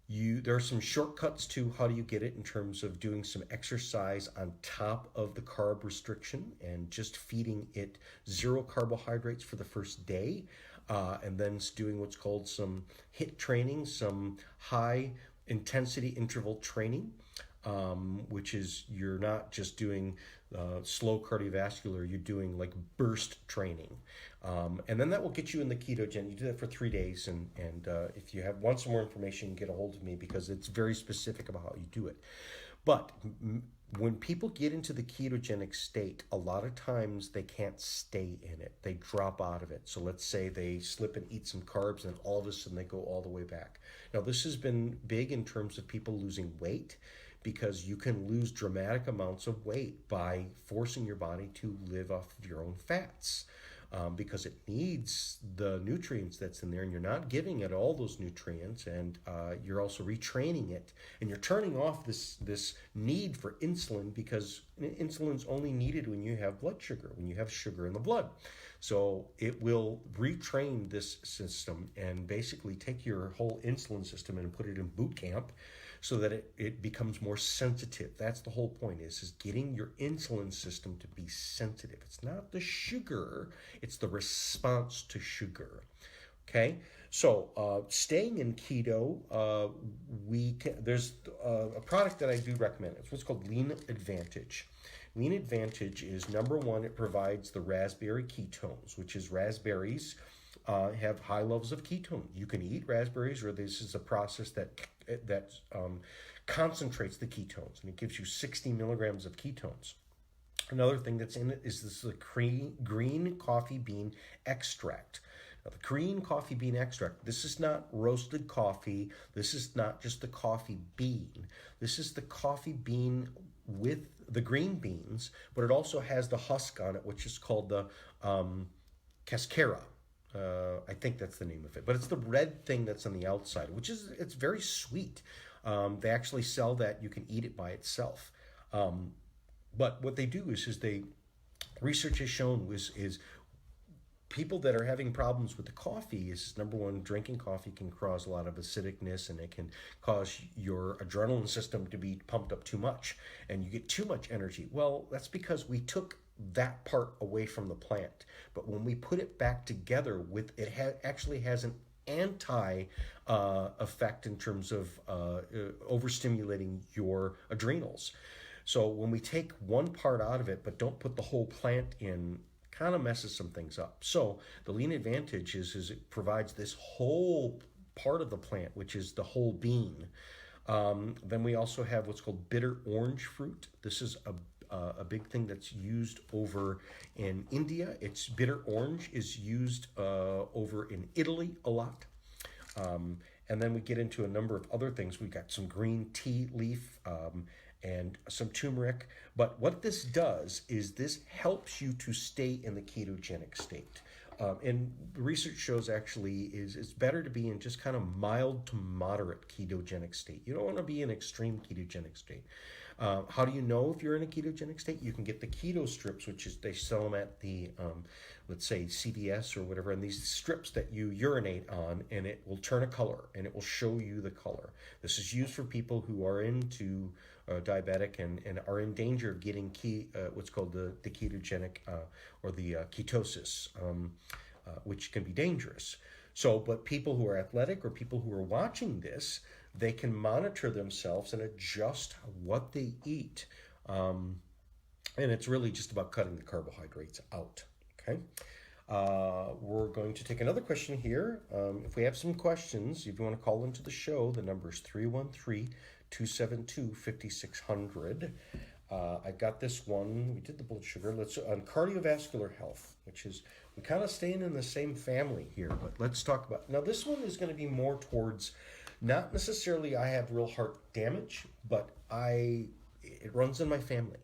there are some shortcuts to how do you get it in terms of doing some exercise on top of the carb restriction and just feeding it zero carbohydrates for the first day, and then doing what's called some HIIT training, some high intensity interval training, which is you're not just doing slow cardiovascular, you're doing like burst training. And then that will get you in the ketogenic. You do that for 3 days. And if you want some more information, you can get a hold of me because it's very specific about how you do it. But when people get into the ketogenic state, a lot of times they can't stay in it. They drop out of it. So let's say they slip and eat some carbs and all of a sudden they go all the way back. Now, this has been big in terms of people losing weight, because you can lose dramatic amounts of weight by forcing your body to live off of your own fats, because it needs the nutrients that's in there, and you're not giving it all those nutrients, and you're also retraining it, and you're turning off this need for insulin, because insulin's only needed when you have blood sugar, when you have sugar in the blood. So it will retrain this system and basically take your whole insulin system and put it in boot camp, so that it becomes more sensitive. That's the whole point, is getting your insulin system to be sensitive. It's not the sugar, it's the response to sugar. Okay, so staying in keto, there's a product that I do recommend. It's what's called Lean Advantage. Lean Advantage is, number one, it provides the raspberry ketones, which is raspberries have high levels of ketone. You can eat raspberries, or this is a process that concentrates the ketones, and it gives you 60 milligrams of ketones. Another thing that's in it is this green coffee bean extract. Now, the green coffee bean extract, this is not roasted coffee. This is not just the coffee bean. This is the coffee bean with the green beans, but it also has the husk on it, which is called the cascara. I think that's the name of it, but it's the red thing that's on the outside, it's very sweet. They actually sell that. You can eat it by itself. But what they do is research has shown is people that are having problems with the coffee is, number one, drinking coffee can cause a lot of acidicness, and it can cause your adrenaline system to be pumped up too much, and you get too much energy. Well, that's because we took that part away from the plant. But when we put it back together with it, actually has an anti effect in terms of overstimulating your adrenals. So when we take one part out of it but don't put the whole plant in, kind of messes some things up. So the Lean Advantage is it provides this whole part of the plant, which is the whole bean. Then we also have what's called bitter orange fruit. This is a big thing that's used over in India. It's bitter orange is used over in Italy a lot. And then we get into a number of other things. We've got some green tea leaf and some turmeric. But what this does is this helps you to stay in the ketogenic state. And research shows actually it's better to be in just kind of mild to moderate ketogenic state. You don't want to be in extreme ketogenic state. How do you know if you're in a ketogenic state? You can get the Keto Strips, which is they sell them at the, let's say, CVS or whatever, and these strips that you urinate on, and it will turn a color, and it will show you the color. This is used for people who are into diabetic and are in danger of getting what's called the ketogenic or the ketosis, which can be dangerous. So, but people who are athletic or people who are watching this, they can monitor themselves and adjust what they eat. And it's really just about cutting the carbohydrates out, okay? We're going to take another question here. If we have some questions, if you want to call into the show, the number is 313-272-5600. I got this one. We did the blood sugar. Let's on cardiovascular health, which is we kind of staying in the same family here. But let's talk about now. This one is going to be more towards not necessarily I have real heart damage, but it runs in my family.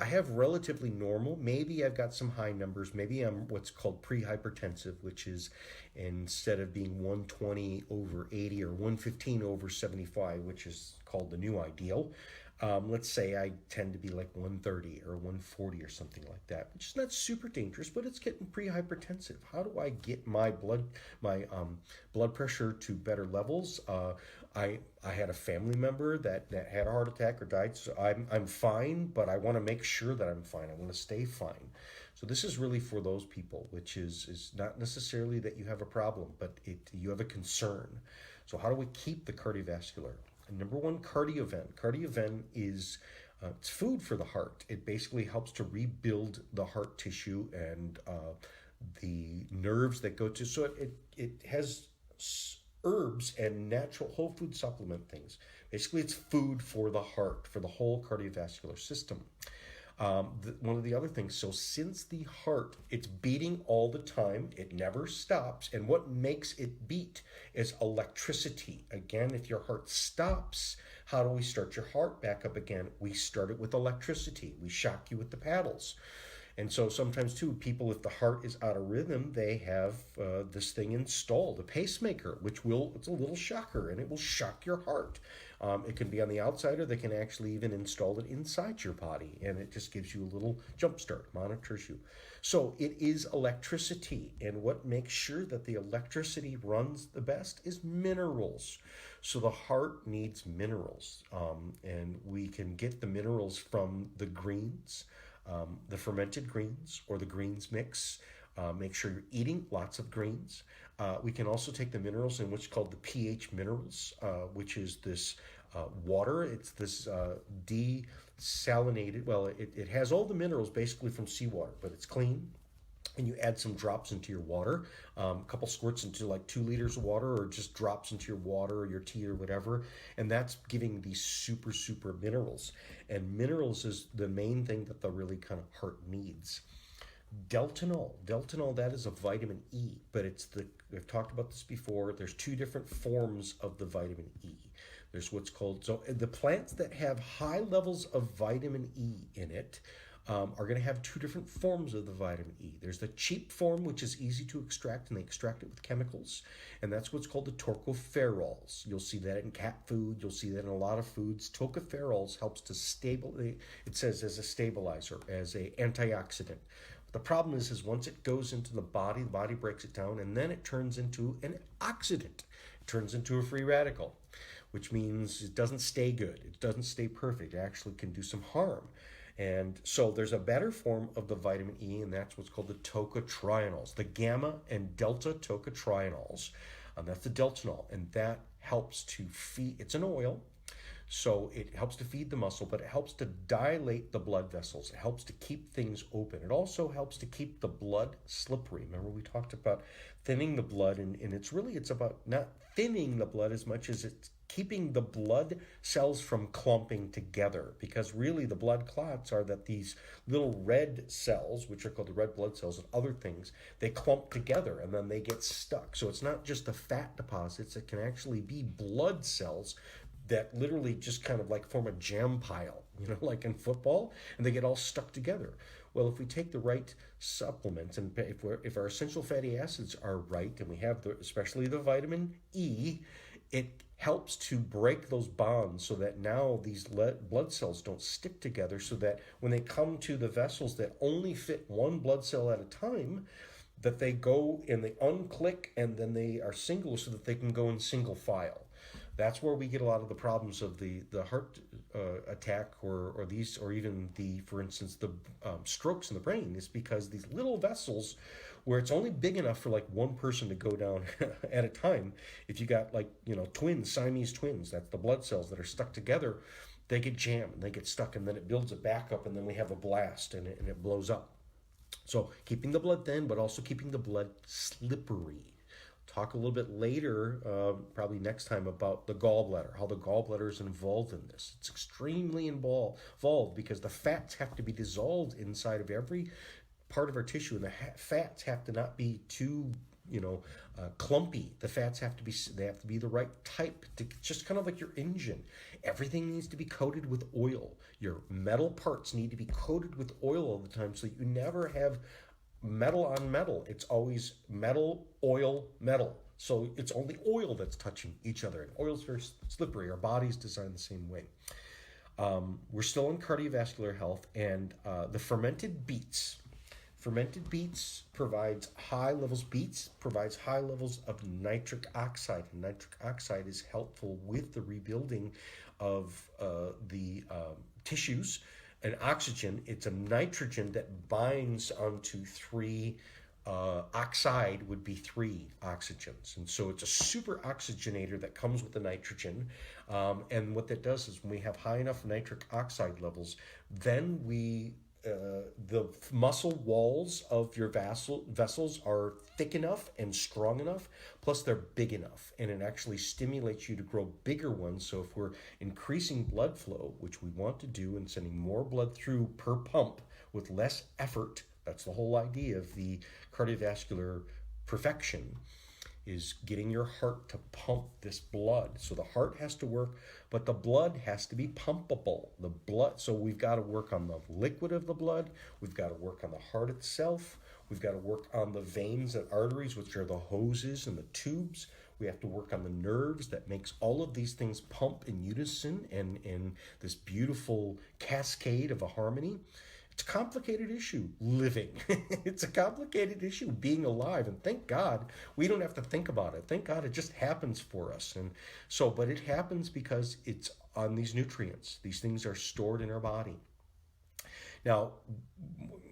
I have relatively normal. Maybe I've got some high numbers. Maybe I'm what's called pre-hypertensive, which is instead of being 120 over 80 or 115 over 75, which is called the new ideal. Let's say I tend to be like 130 or 140 or something like that, which is not super dangerous, but it's getting pre-hypertensive. How do I get my blood pressure to better levels? I had a family member that had a heart attack or died, so I'm fine, but I want to make sure that I'm fine. I want to stay fine. So this is really for those people, which is not necessarily that you have a problem, but you have a concern. So how do we keep the cardiovascular? Number one, CardioVen. CardioVen is it's food for the heart. It basically helps to rebuild the heart tissue and the nerves that go to. So it has herbs and natural whole food supplement things. Basically, it's food for the heart, for the whole cardiovascular system. One of the other things, so since the heart, it's beating all the time, it never stops, and what makes it beat is electricity. Again, if your heart stops, how do we start your heart back up again? We start it with electricity. We shock you with the paddles. And so sometimes too, people, if the heart is out of rhythm, they have this thing installed, a pacemaker, which it's a little shocker, and it will shock your heart. It can be on the outside, or they can actually even install it inside your body, and it just gives you a little jump start, monitors you. So it is electricity, and what makes sure that the electricity runs the best is minerals. So the heart needs minerals, and we can get the minerals from the greens, the fermented greens or the greens mix. Make sure you're eating lots of greens. We can also take the minerals in what's called the pH minerals, which is this water. It's this desalinated, well, it has all the minerals basically from seawater, but it's clean. And you add some drops into your water, a couple squirts into like 2 liters of water, or just drops into your water or your tea or whatever. And that's giving these super, super minerals. And minerals is the main thing that the really kind of heart needs. Deltanol, that is a vitamin E, but we've talked about this before. There's 2 different forms of the vitamin E. There's what's called, so the plants that have high levels of vitamin E in it are going to have 2 different forms of the vitamin E. There's the cheap form, which is easy to extract, and they extract it with chemicals, and that's what's called the tocopherols. You'll see that in cat food. You'll see that in a lot of foods. Tocopherols helps to it says as a stabilizer, as an antioxidant. The problem is once it goes into the body breaks it down, and then it turns into an oxidant. It turns into a free radical, which means it doesn't stay good. It doesn't stay perfect. It actually can do some harm. And so there's a better form of the vitamin E, and that's what's called the tocotrienols, the gamma and delta tocotrienols. That's the Deltanol, and that helps to feed, it's an oil, so it helps to feed the muscle, but it helps to dilate the blood vessels. It helps to keep things open. It also helps to keep the blood slippery. Remember, we talked about thinning the blood, and it's about not thinning the blood as much as it's keeping the blood cells from clumping together, because really the blood clots are that these little red cells, which are called the red blood cells and other things, they clump together and then they get stuck. So it's not just the fat deposits, it can actually be blood cells that literally just kind of like form a jam pile, like in football, and they get all stuck together. Well, if we take the right supplements, and if our essential fatty acids are right, and we have especially the vitamin E, it helps to break those bonds so that now these blood cells don't stick together, so that when they come to the vessels that only fit one blood cell at a time, that they go and they unclick and then they are single so that they can go in single file. That's where we get a lot of the problems of the heart attack or even for instance, the strokes in the brain, is because these little vessels where it's only big enough for like one person to go down at a time. If you got twins, Siamese twins, that's the blood cells that are stuck together, they get jammed and they get stuck, and then it builds it back up, and then we have a blast and it blows up. So keeping the blood thin, but also keeping the blood slippery. Talk a little bit later, probably next time, about the gallbladder, how the gallbladder is involved in this. It's extremely involved because the fats have to be dissolved inside of every part of our tissue, and the fats have to not be too clumpy. The fats have to be the right type, just kind of like your engine. Everything needs to be coated with oil. Your metal parts need to be coated with oil all the time, so you never have metal on metal. It's always metal, oil, metal. So it's only oil that's touching each other. And oil's very slippery. Our body's designed the same way. We're still in cardiovascular health, and the fermented beets. Fermented beets provides high levels of nitric oxide. And nitric oxide is helpful with the rebuilding of the tissues. And oxygen, it's a nitrogen that binds onto three oxide would be three oxygens. And so it's a super oxygenator that comes with the nitrogen. And what that does is when we have high enough nitric oxide levels, then the muscle walls of your vessels are thick enough and strong enough, plus they're big enough, and it actually stimulates you to grow bigger ones. So if we're increasing blood flow, which we want to do, and sending more blood through per pump with less effort, that's the whole idea of the cardiovascular perfection, is getting your heart to pump this blood. So the heart has to work, but the blood has to be pumpable. So we've got to work on the liquid of the blood. We've got to work on the heart itself. We've got to work on the veins and arteries, which are the hoses and the tubes. We have to work on the nerves that makes all of these things pump in unison and in this beautiful cascade of a harmony. It's a complicated issue, living. It's a complicated issue, being alive. And thank God we don't have to think about it. Thank God it just happens for us. But it happens because it's on these nutrients. These things are stored in our body. Now,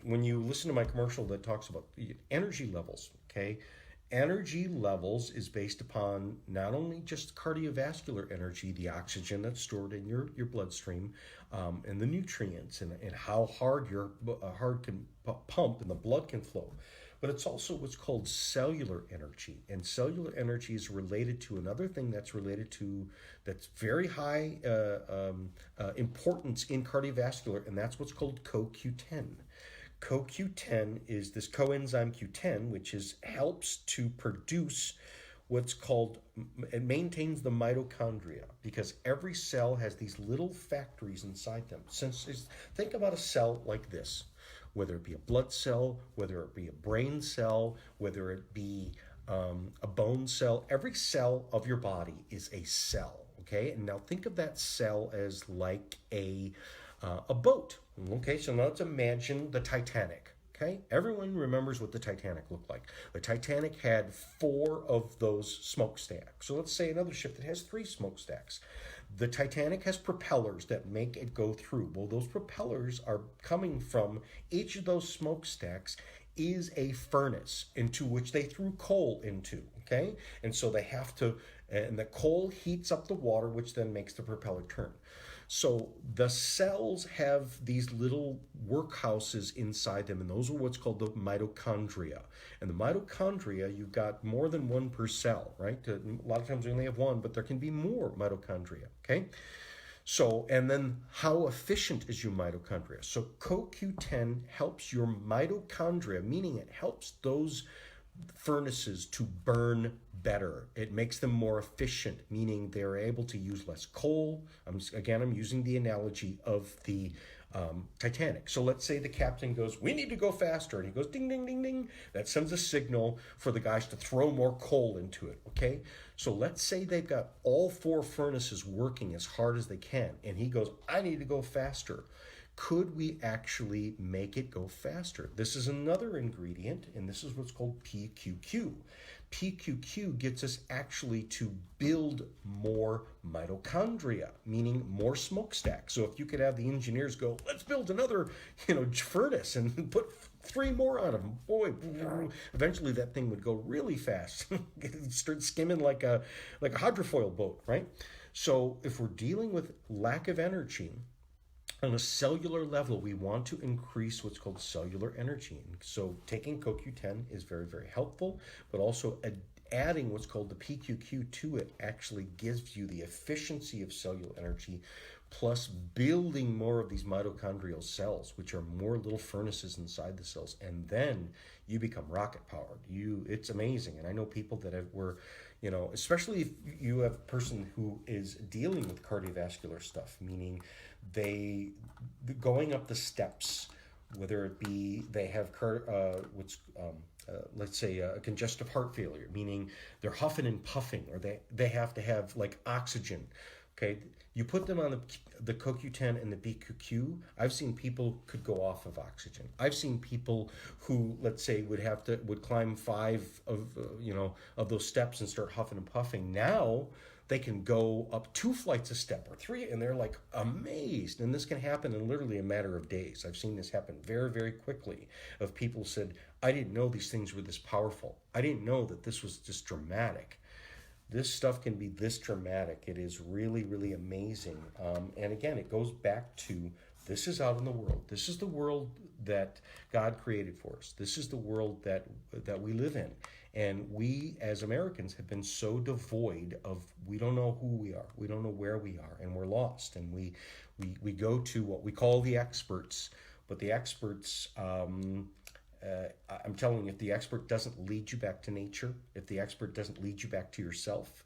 when you listen to my commercial that talks about energy levels, okay, energy levels is based upon not only just cardiovascular energy, the oxygen that's stored in your bloodstream, and the nutrients, and how hard your heart can pump and the blood can flow, but it's also what's called cellular energy. And cellular energy is related to another thing that's very high importance in cardiovascular, and that's what's called CoQ10. CoQ10 is this coenzyme Q10, which helps to produce what's called, it maintains the mitochondria, because every cell has these little factories inside them. Think about a cell like this, whether it be a blood cell, whether it be a brain cell, whether it be a bone cell. Every cell of your body is a cell, okay? And now think of that cell as like a boat. Okay, so now let's imagine the Titanic. Okay, everyone remembers what the Titanic looked like. The Titanic had 4 of those smokestacks. So let's say another ship that has 3 smokestacks. The Titanic has propellers that make it go through. Well, those propellers are coming from each of those smokestacks is a furnace into which they threw coal into. Okay, and so they have to, and the coal heats up the water, which then makes the propeller turn. So the cells have these little workhouses inside them, and those are what's called the mitochondria. And the mitochondria, you've got more than one per cell, right? A lot of times we only have one, but there can be more mitochondria, okay? So, and then how efficient is your mitochondria? So CoQ10 helps your mitochondria, meaning it helps those furnaces to burn better. It makes them more efficient, meaning they're able to use less coal. I'm using the analogy of the Titanic. So let's say the captain goes, we need to go faster. And he goes, ding, ding, ding, ding. That sends a signal for the guys to throw more coal into it, okay? So let's say they've got all 4 furnaces working as hard as they can. And he goes, I need to go faster. Could we actually make it go faster? This is another ingredient, and this is what's called PQQ. PQQ gets us actually to build more mitochondria, meaning more smokestacks. So if you could have the engineers go, let's build another, furnace and put 3 more on them, boy, eventually that thing would go really fast. Start skimming like a hydrofoil boat, right? So if we're dealing with lack of energy, On a cellular level, we want to increase what's called cellular energy. And so taking CoQ10 is very, very helpful, but also adding what's called the PQQ to it actually gives you the efficiency of cellular energy, plus building more of these mitochondrial cells, which are more little furnaces inside the cells, and then you become rocket powered. It's amazing. And I know people that were, especially if you have a person who is dealing with cardiovascular stuff, meaning they going up the steps, whether it be they have let's say a congestive heart failure, meaning they're huffing and puffing, or they have to have like oxygen. Okay, you put them on the CoQ10 and the BQQ. I've seen people could go off of oxygen. I've seen people who, let's say, would climb 5 of those steps and start huffing and puffing. Now they can go up 2 flights a step or 3, and they're like amazed. And this can happen in literally a matter of days. I've seen this happen very, very quickly. Of people said, I didn't know these things were this powerful. I didn't know that this was this dramatic. This stuff can be this dramatic. It is really, really amazing. And again, it goes back to, this is out in the world. This is the world that God created for us. This is the world that we live in. And we, as Americans, have been so devoid of, we don't know who we are. We don't know where we are, and we're lost. And we go to what we call the experts. But the experts, I'm telling you, if the expert doesn't lead you back to nature, if the expert doesn't lead you back to yourself,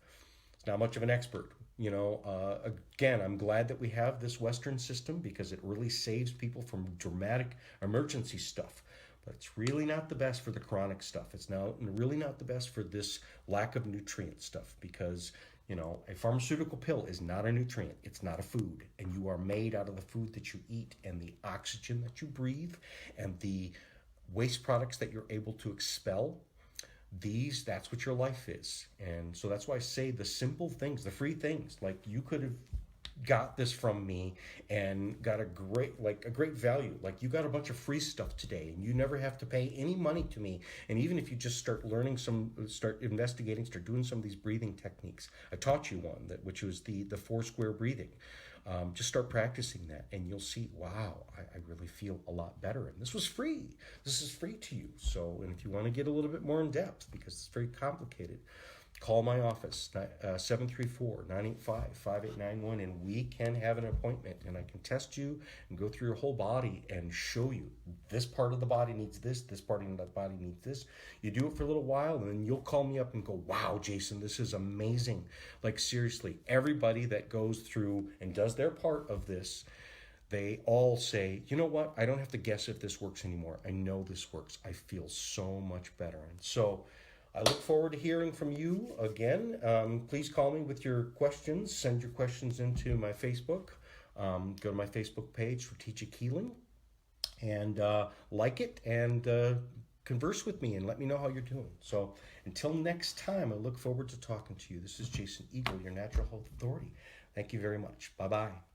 it's not much of an expert. Again, I'm glad that we have this Western system, because it really saves people from dramatic emergency stuff. But it's really not the best for the chronic stuff. It's now really not the best for this lack of nutrient stuff, because a pharmaceutical pill is not a nutrient. It's not a food. And you are made out of the food that you eat, and the oxygen that you breathe, and the waste products that you're able to expel. That's what your life is. And so that's why I say the simple things, the free things, like you could have got this from me and got a great value. Like, you got a bunch of free stuff today, and you never have to pay any money to me. And even if you just start learning start investigating, start doing some of these breathing techniques, I taught you one which was the 4 square breathing. Just start practicing that, and you'll see, wow, I really feel a lot better. And this was free. This is free to you. So, and if you want to get a little bit more in depth, because it's very complicated, call my office, 734-985-5891, and we can have an appointment, and I can test you and go through your whole body and show you, this part of the body needs this part of the body needs this. You do it for a little while, and then you'll call me up and go, wow, Jason, this is amazing. Like, seriously, everybody that goes through and does their part of this, they all say, you know what, I don't have to guess if this works anymore. I know this works. I feel so much better. And so I look forward to hearing from you again. Please call me with your questions. Send your questions into my Facebook. Go to my Facebook page, Strategic Healing, and like it, and converse with me and let me know how you're doing. So until next time, I look forward to talking to you. This is Jason Eagle, your Natural Health Authority. Thank you very much. Bye-bye.